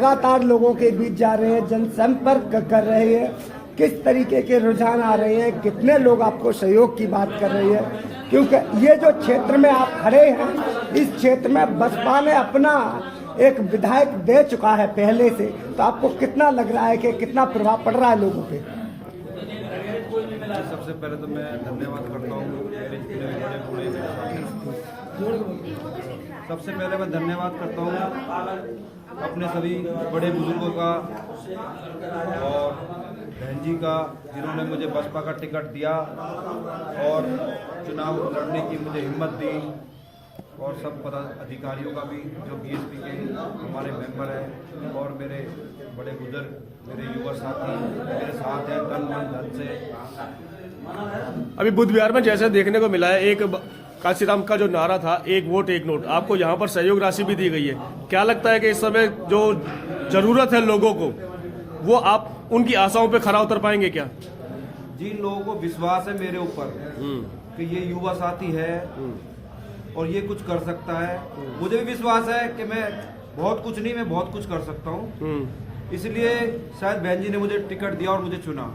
लगातार लोगों के बीच जा रहे हैं, जनसंपर्क कर रहे हैं, किस तरीके के रुझान आ रहे हैं, कितने लोग आपको सहयोग की बात कर रहे हैं? क्योंकि ये जो क्षेत्र में आप खड़े हैं, इस क्षेत्र में बसपा ने अपना एक विधायक दे चुका है पहले से, तो आपको कितना लग रहा है कि कितना प्रभाव पड़ रहा है लोगों पे? सबसे पहले तो मैं धन्यवाद करता हूँ सबसे पहले मैं धन्यवाद करता हूँ अपने सभी बड़े बुजुर्गों का और बहन जी का, जिन्होंने मुझे बसपा का टिकट दिया और चुनाव लड़ने की मुझे हिम्मत दी, और सब पदाधिकारियों का भी जो बीएसपी के हमारे मेंबर हैं, और मेरे बड़े बुजुर्ग, मेरे युवा साथी मेरे साथ हैं तन मन धन से। अभी बुध विहार में जैसे देखने को मिला है, एक काशीराम का जो नारा था, एक वोट एक नोट, आपको यहाँ पर सहयोग राशि भी दी गई है। क्या लगता है कि इस समय जो जरूरत है लोगों को, वो आप उनकी आशाओं पे खरा उतर पाएंगे क्या? जिन लोगों को विश्वास है मेरे ऊपर कि ये युवा साथी है और ये कुछ कर सकता है, मुझे भी विश्वास है कि मैं बहुत कुछ नहीं, मैं बहुत कुछ कर सकता हूँ। इसलिए शायद बहन जी ने मुझे टिकट दिया और मुझे चुना,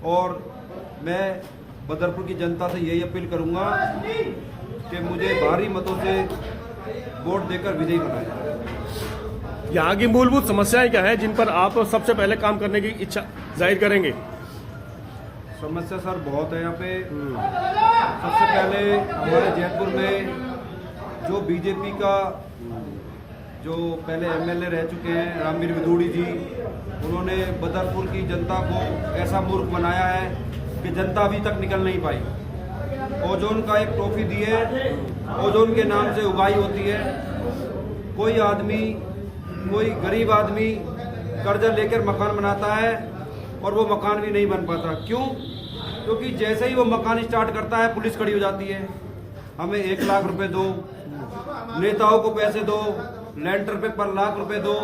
और मैं बदरपुर की जनता से यही अपील करूंगा कि मुझे भारी मतों से वोट देकर विजयी बनाएं। यहाँ की मूलभूत समस्याएं क्या है जिन पर आप सबसे पहले काम करने की इच्छा जाहिर करेंगे? समस्या सर बहुत है यहाँ पे। सबसे पहले हमारे जयपुर में जो बीजेपी का जो पहले एमएलए रह चुके हैं रामवीर विदुड़ी जी, उन्होंने बदरपुर की जनता को ऐसा मूर्ख बनाया है कि जनता अभी तक निकल नहीं पाई। ओजोन का एक ट्रॉफी दी है, ओजोन के नाम से उगाई होती है। कोई आदमी, कोई गरीब आदमी कर्जा लेकर मकान बनाता है और वो मकान भी नहीं बन पाता। क्यों? क्योंकि जैसे ही वो मकान स्टार्ट करता है पुलिस खड़ी हो जाती है, हमें 1 लाख रुपए दो, नेताओं को पैसे दो, लेंटर पे पर लाख रुपए दो।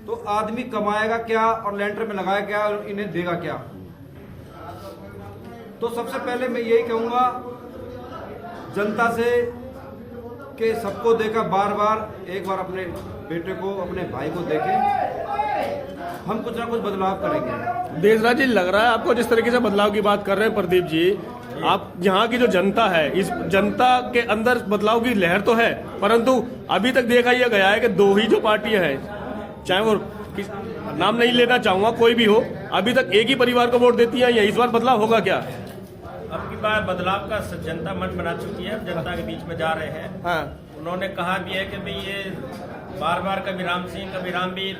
तो आदमी कमाएगा क्या और लेंटर में लगाएगा क्या और इन्हें देगा क्या? तो सबसे पहले मैं यही कहूंगा जनता से कि सबको देखा बार बार, एक बार अपने बेटे को, अपने भाई को देखें, हम कुछ ना कुछ बदलाव करेंगे। देशराज जी, लग रहा है आपको जिस तरीके से बदलाव की बात कर रहे हैं प्रदीप जी, आप यहाँ की जो जनता है, इस जनता के अंदर बदलाव की लहर तो है, परंतु अभी तक देखा यह गया है कि 2 ही जो पार्टियां हैं, चाहे वो नाम नहीं लेना चाहूंगा, कोई भी हो, अभी तक एक ही परिवार को वोट देती है। इस बार बदलाव होगा क्या? अब की बार बदलाव का जनता मन बना चुकी है, जनता के बीच में जा रहे हैं। हाँ। उन्होंने कहा भी है कि भाई ये बार बार कभी राम सिंह, कभी रामवीर,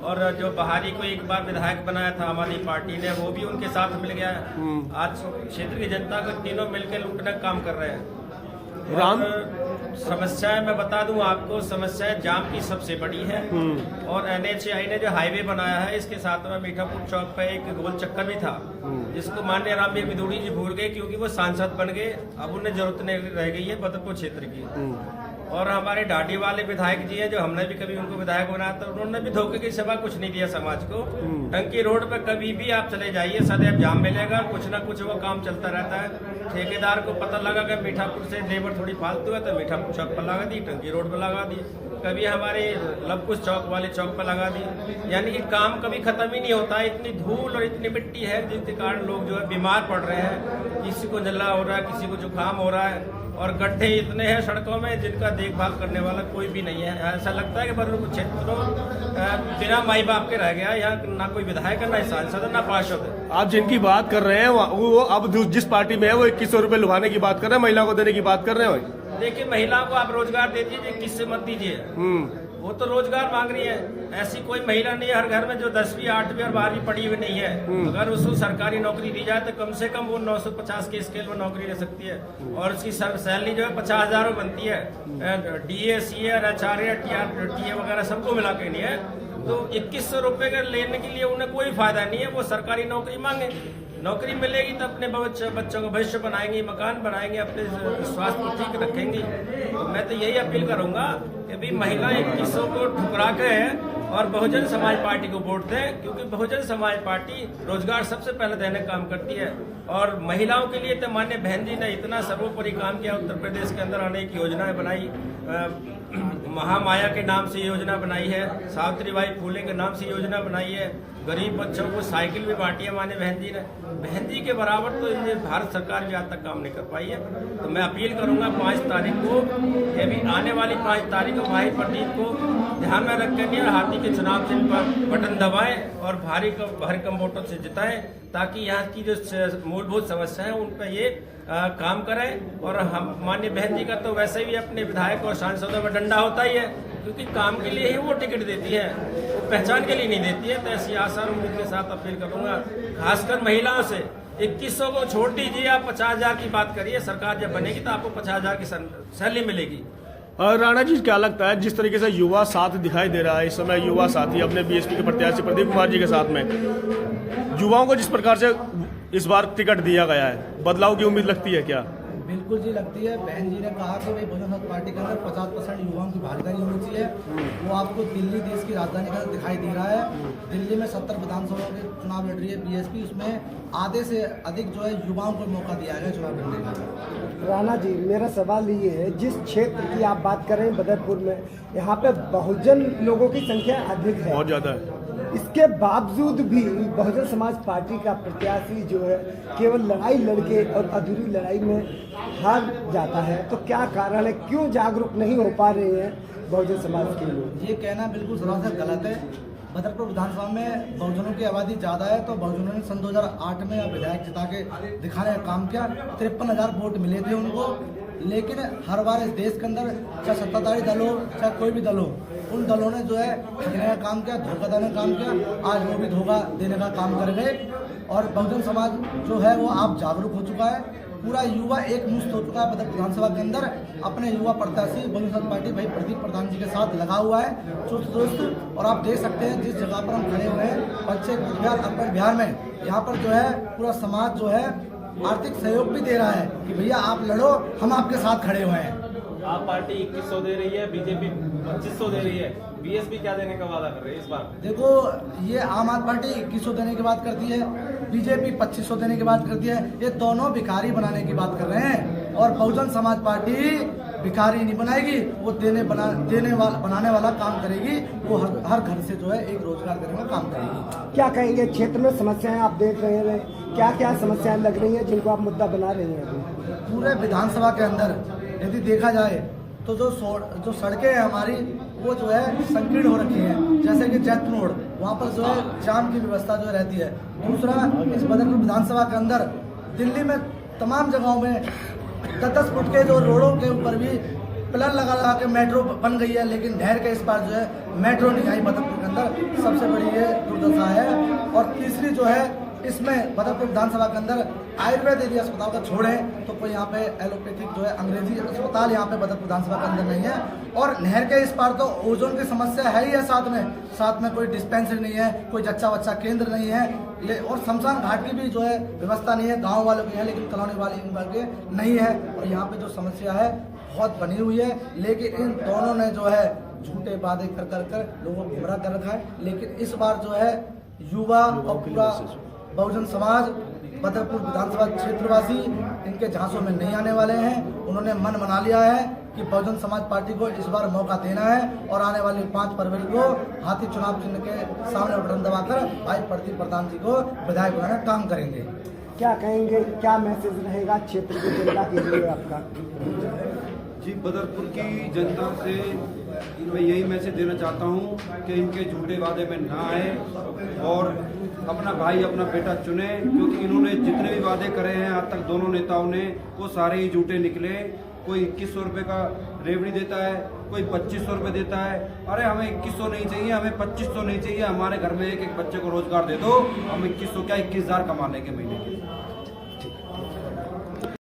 और जो बहारी को एक बार विधायक बनाया था हमारी पार्टी ने, वो भी उनके साथ मिल गया है। आज क्षेत्र की जनता को तीनों मिलकर लूटने का काम कर रहे हैं। राम समस्याएं मैं बता दूं आपको, समस्याएं जाम की सबसे बड़ी है, और NHAI ने जो हाईवे बनाया है, इसके साथ में मीठापुर चौक पे एक गोल चक्कर भी था, जिसको माननीय रामवीर विदुड़ी जी भूल गए क्योंकि वो सांसद बन गए। अब उन्हें जरूरत नहीं रह गई है बदरपुर क्षेत्र की। और हमारे ढाडी वाले विधायक जी हैं, जो हमने भी कभी उनको विधायक बनाया था, उन्होंने भी धोखे की सेवा कुछ नहीं दिया समाज को। टंकी रोड पे कभी भी आप चले जाइए, सदैव जाम मिलेगा, कुछ ना कुछ वो काम चलता रहता है। ठेकेदार को पता लगा कि मीठापुर से लेबर थोड़ी फालतू है, तो मीठापुर चौक पर लगा दी, टंकी रोड पर लगा दी, कभी हमारे लवकुश चौक वाले चौक पर लगा दी। यानी कि काम कभी खत्म ही नहीं होता। इतनी धूल और इतनी मिट्टी है जिसके कारण लोग जो है बीमार पड़ रहे हैं, किसी को जला हो रहा है, किसी को जुकाम हो रहा है, और गड्ढे इतने हैं सड़कों में जिनका देखभाल करने वाला कोई भी नहीं है। ऐसा लगता है कि बदरपुर क्षेत्र तो बिना माई बाप के रह गया। यहाँ ना कोई विधायक है, ना सांसद है, ना पार्षद है। आप जिनकी बात कर रहे हैं वो अब जिस पार्टी में है वो 2100 रुपए लुभाने की बात कर रहे हैं, महिला को देने की बात कर रहे हैं। देखिए, महिला को आप रोजगार दे दीजिए, किससे मत दीजिए, वो तो रोजगार मांग रही है। ऐसी कोई महिला नहीं है हर घर में जो 10वीं 8वीं और 12वीं पढ़ी हुई नहीं है। अगर उसको सरकारी नौकरी दी जाए तो कम से कम वो 950 के स्केल में नौकरी ले सकती है, और उसकी सैलरी जो है 50,000 बनती है। DA, CA, HRA, TA वगैरह सबको मिला के नहीं है। तो 2100 रुपए का लेने के लिए उन्हें कोई फायदा नहीं है। वो सरकारी नौकरी मांगे, नौकरी मिलेगी तो अपने बच्चों का भविष्य बनाएंगे, मकान बनाएंगे, अपने स्वास्थ्य को ठीक रखेंगी। तो मैं तो यही अपील करूंगा कि भी महिला 2100 को ठुकरा के और बहुजन समाज पार्टी को वोट दें, क्योंकि बहुजन समाज पार्टी रोजगार सबसे पहले देने का काम करती है। और महिलाओं के लिए तो माननीय बहन जी ने इतना सर्वोपरि काम किया, उत्तर प्रदेश के अंदर अनेक योजनाएं बनाई। महामाया के नाम से योजना बनाई है, सावित्रीबाई फूले के नाम से योजना बनाई है, गरीब बच्चों को साइकिल भी बांटी है माने बहन जी ने। बहन जी के बराबर तो ये भारत सरकार भी आज तक काम नहीं कर पाई है। तो मैं अपील करूंगा 5 तारीख को, ये भी आने वाली 5 तारीख को भाई प्रदीप को ध्यान में रख कर हाथी के चुनाव चिन्ह पर बटन दबाएं और भारी कम वोटों से जिताएं, ताकि यहाँ की जो मूलभूत समस्या है उन पर ये काम करें। और हम माननीय बहन जी का तो वैसे भी अपने विधायक और सांसदों में डंडा होता ही है, क्योंकि काम के लिए ही वो टिकट देती है, वो पहचान के लिए नहीं देती है। तो ऐसी आशा और उम्मीद के साथ अपील करूंगा, खासकर महिलाओं से। 2100 को छोड़ दीजिए, आप 50,000 की बात करिए। सरकार जब बनेगी तो आपको 50,000 की सैलरी मिलेगी। और राणा जी, क्या लगता है जिस तरीके से युवा साथ दिखाई दे रहा है इस समय, युवा साथी अपने बीएसपी के प्रत्याशी प्रदीप कुमार जी के साथ में, युवाओं को जिस प्रकार से इस बार टिकट दिया गया है, बदलाव की उम्मीद लगती है क्या? बिल्कुल जी लगती है। बहन जी ने कहा कि भाई बहुजन समाज पार्टी के अंदर 50% युवाओं की भागीदारी होनी चाहिए। वो आपको दिल्ली देश की राजधानी का दिखाई दे रहा है। दिल्ली में 70 विधानसभा के चुनाव लड़ रही है बीएसपी, उसमें आधे से अधिक जो है युवाओं को मौका दिया है चुनाव लड़ने का। राणा जी, मेरा सवाल ये है, जिस क्षेत्र की आप बात कर रहे हैं बदरपुर में, यहाँ पे बहुजन लोगों की संख्या अधिक है, बहुत ज्यादा है। इसके बावजूद भी बहुजन समाज पार्टी का प्रत्याशी जो है केवल लड़ाई लड़के और अधूरी लड़ाई में हार जाता है। तो क्या कारण है, क्यों जागरूक नहीं हो पा रहे हैं बहुजन समाज के लोग? ये कहना बिल्कुल सरासर गलत है। बदरपुर विधानसभा में बहुजनों की आबादी ज़्यादा है, तो बहुजनों ने सन 2008 में विधायक जिता के दिखाने का काम किया। 53,000 वोट मिले थे उनको, लेकिन हर बार इस देश के अंदर चाहे सत्ताधारी दल हो चाहे कोई भी दल हो, उन दलों ने जो है ठगने का काम किया, धोखा देने का काम किया। आज वो भी धोखा देने का काम कर गए और बहुजन समाज जो है वो आप जागरूक हो चुका है। पूरा युवा एक मुश्त हो चुका है बदरपुर विधानसभा के अंदर। अपने युवा प्रत्याशी बहुजन समाज पार्टी भाई प्रदीप प्रधान जी के साथ लगा हुआ है चुस्त दुरुस्त। और आप देख सकते हैं जिस जगह पर हम खड़े हुए हैं पश्चिम बिहार में, यहाँ पर जो है पूरा समाज जो है आर्थिक सहयोग भी दे रहा है कि भैया आप लड़ो, हम आपके साथ खड़े हुए हैं। आप पार्टी 2100 दे रही है, बीजेपी 2500 दे रही है, बीएसपी क्या देने का वादा कर रही है इस बार? देखो, ये आम आदमी पार्टी 2100 देने की बात करती है, बीजेपी 2500 देने की बात करती है। ये दोनों भिखारी बनाने की बात कर रहे हैं और बहुजन समाज पार्टी भिखारी नहीं बनाएगी, वो बनाने वाला काम करेगी। वो हर घर से जो है एक रोजगार देने का काम करेगी। क्या कहेंगे, क्षेत्र में समस्याएं आप देख रहे हैं, क्या क्या समस्याएं लग रही हैं जिनको आप मुद्दा बना रहे हैं अभी? पूरे विधानसभा के अंदर यदि देखा जाए तो जो सड़कें हैं हमारी वो जो है संकीर्ण हो रखी हैं। जैसे कि जैतपुर रोड, वहाँ पर जो है जाम की व्यवस्था जो रहती है। दूसरा, इस बदरपुर विधानसभा के अंदर दिल्ली में तमाम जगहों में 10-10 फुट के जो रोडों के ऊपर भी पिलर लगा के मेट्रो बन गई है, लेकिन नहर के इस पार जो है मेट्रो नहीं आई बदरपुर के अंदर। सबसे बड़ी ये दुर्दशा है। और तीसरी जो है, इसमें बदरपुर विधानसभा के अंदर आयुर्वेद यदि अस्पताल का छोड़ें तो कोई यहाँ पे एलोपैथिक जो है अंग्रेजी अस्पताल यहाँ पे बदरपुर विधानसभा के अंदर नहीं है। और नहर के इस पार तो ओजोन की समस्या है ही है, साथ में कोई डिस्पेंसरी नहीं है, कोई जच्चा बच्चा केंद्र नहीं है, और शमशान घाट की भी जो है व्यवस्था नहीं है। गाँव वालों की है लेकिन कॉलोनी वाले के नहीं है। और यहाँ पे जो समस्या है बहुत बनी हुई है, लेकिन इन दोनों ने जो है झूठे वादे कर लोगों को गुमराह कर रखा है। लेकिन इस बार जो है युवा और पूरा बहुजन समाज बदरपुर विधानसभा क्षेत्रवासी इनके झांसों में नहीं आने वाले हैं। उन्होंने मन बना लिया है कि बहुजन समाज पार्टी को इस बार मौका देना है और आने वाली 5 फरवरी को हाथी चुनाव चिन्ह के सामने बटन दबाकर भाई प्रदीप प्रधान जी को विधायक बनाने का काम करेंगे। क्या कहेंगे, क्या मैसेज रहेगा क्षेत्र की जनता के लिए आपका? जी, बदरपुर की जनता से मैं यही मैसेज देना चाहता हूँ कि इनके झूठे वादे में ना आए और अपना भाई अपना बेटा चुने, क्योंकि इन्होंने जितने भी वादे करे हैं आज तक दोनों नेताओं ने, वो सारे ही झूठे निकले। कोई 2100 रुपये का रेवड़ी देता है, कोई 2500 रुपये देता है। अरे हमें 2100 नहीं चाहिए, हमें 2500 नहीं चाहिए, हमारे घर में एक बच्चे को रोजगार दे दो। हम 2100 क्या 21,000 कमा लेंगे महीने के।